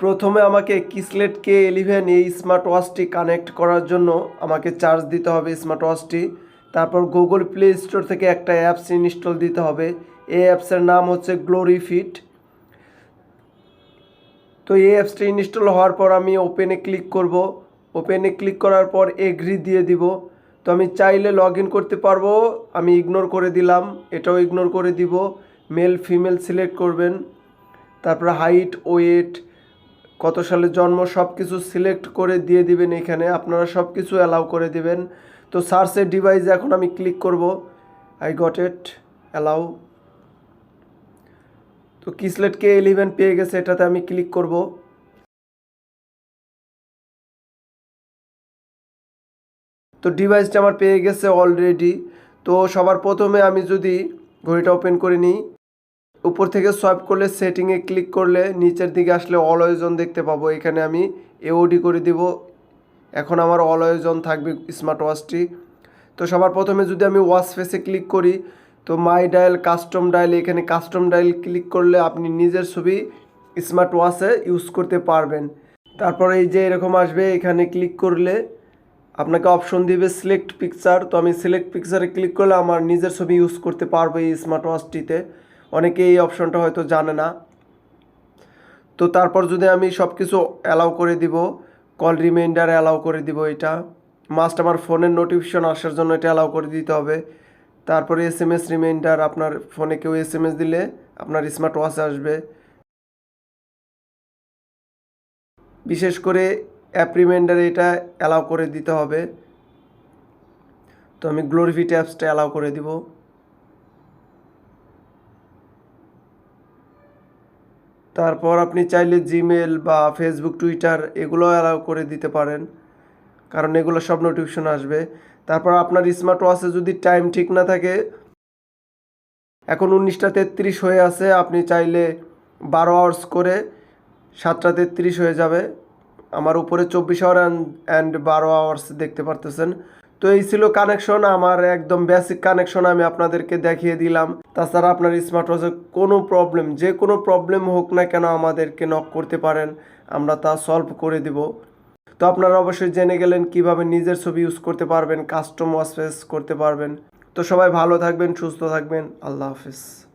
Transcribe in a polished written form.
প্রথমে আমাকে কিসলেট K11 এই স্মার্ট ওয়াচটি কানেক্ট করার জন্য আমাকে চার্জ দিতে হবে স্মার্ট ওয়াচটি। তারপর গুগল প্লে স্টোর থেকে একটা অ্যাপস ইনস্টল দিতে হবে। এই অ্যাপসের নাম হচ্ছে গ্লোরি ফিট। তো এই অ্যাপসটি ইনস্টল হওয়ার পর আমি ওপেনে ক্লিক করব। ওপেনে ক্লিক করার পর এগ্রি দিয়ে দিব। তো আমি চাইলে লগ ইন করতে পারবো, আমি ইগনোর করে দিলাম, এটাও ইগনোর করে দিব। মেল ফিমেল সিলেক্ট করবেন, তারপর হাইট, ওয়েট, কত সালে জন্ম সব কিছু সিলেক্ট করে দিয়ে দিবেন। এখানে আপনারা সব কিছু অ্যালাউ করে দিবেন। তো সার্চের ডিভাইসে এখন আমি ক্লিক করব। I got it, allow. তো কিসলেট K11 পেয়ে গেছে, এটাতে আমি ক্লিক করব। তো ডিভাইসটা আমার পেয়ে গেছে অলরেডি। তো সবার প্রথমে আমি যদি ঘড়িটা ওপেন করে নিই, উপর থেকে সোয়াইপ করলে সেটিংয়ে ক্লিক করলে নিচের দিকে আসলে অলওয়েজ অন দেখতে পাবো। এখানে আমি এওডি করে দিব। এখন আমার অলওয়েজ অন থাকবে স্মার্ট ওয়াচটি। তো সবার প্রথমে যদি আমি ওয়াচ ফেসে ক্লিক করি, তো মাই ডায়াল, কাস্টম ডায়াল, এখানে কাস্টম ডায়াল ক্লিক করলে আপনি নিজের ছবি স্মার্ট ওয়াচে ইউজ করতে পারবেন। তারপরে এই যে এরকম আসবে, এখানে ক্লিক করলে আপনাকে অপশন দিবে সিলেক্ট পিকচার। তো আমি সিলেক্ট পিকচারে ক্লিক করলে আমার নিজের ছবি ইউজ করতে পারবো এই স্মার্ট ওয়াচটিতে। অনেকে এই অপশনটা হয়তো জানে না। তো তারপর যদি আমি সব কিছু অ্যালাউ করে দিব, কল রিমাইন্ডার অ্যালাউ করে দিব, এটা মাস্ট আমার ফোনের নোটিফিকেশন আসার জন্য এটা অ্যালাউ করে দিতে হবে। তারপরে SMS রিমাইন্ডার, আপনার ফোনে কেউ SMS দিলে আপনার স্মার্ট ওয়াচে আসবে। বিশেষ করে অ্যাপ রিমাইন্ডার এটা অ্যালাউ করে দিতে হবে। তো আমি গ্লোরিফিট অ্যাপসটা অ্যালাউ করে দিব। তারপর আপনি চাইলে জিমেল বা ফেসবুক, টুইটার এগুলো অ্যালাউ করে দিতে পারেন, কারণ এগুলো সব নোটিফিকেশন আসবে। তারপর আপনার স্মার্ট ওয়াচে যদি টাইম ঠিক না থাকে, এখন 19টা 33 হয়ে আছে, আপনি চাইলে 12 আওয়ার্স করে 7টা 33 হয়ে যাবে। আমার উপরে 24 আওয়ার অ্যান্ড 12 আওয়ার্স দেখতে পারতেছেন। তো এই ছিল কানেকশন, আমার একদম বেসিক কানেকশন আমি আপনাদেরকে দেখিয়ে দিলাম। তাছাড়া আপনার স্মার্ট ওয়াচে কোনো প্রবলেম, যে কোনো প্রবলেম হোক না কেন আমাদেরকে নক করতে পারেন, আমরা তা সলভ করে দিব। তো আপনারা অবশ্যই জেনে গেলেন কিভাবে নিজের ছবি ইউজ করতে পারবেন, কাস্টম ওয়াচ ফেস করতে পারবেন। তো সবাই ভালো থাকবেন, সুস্থ থাকবেন, আল্লাহ হাফিজ।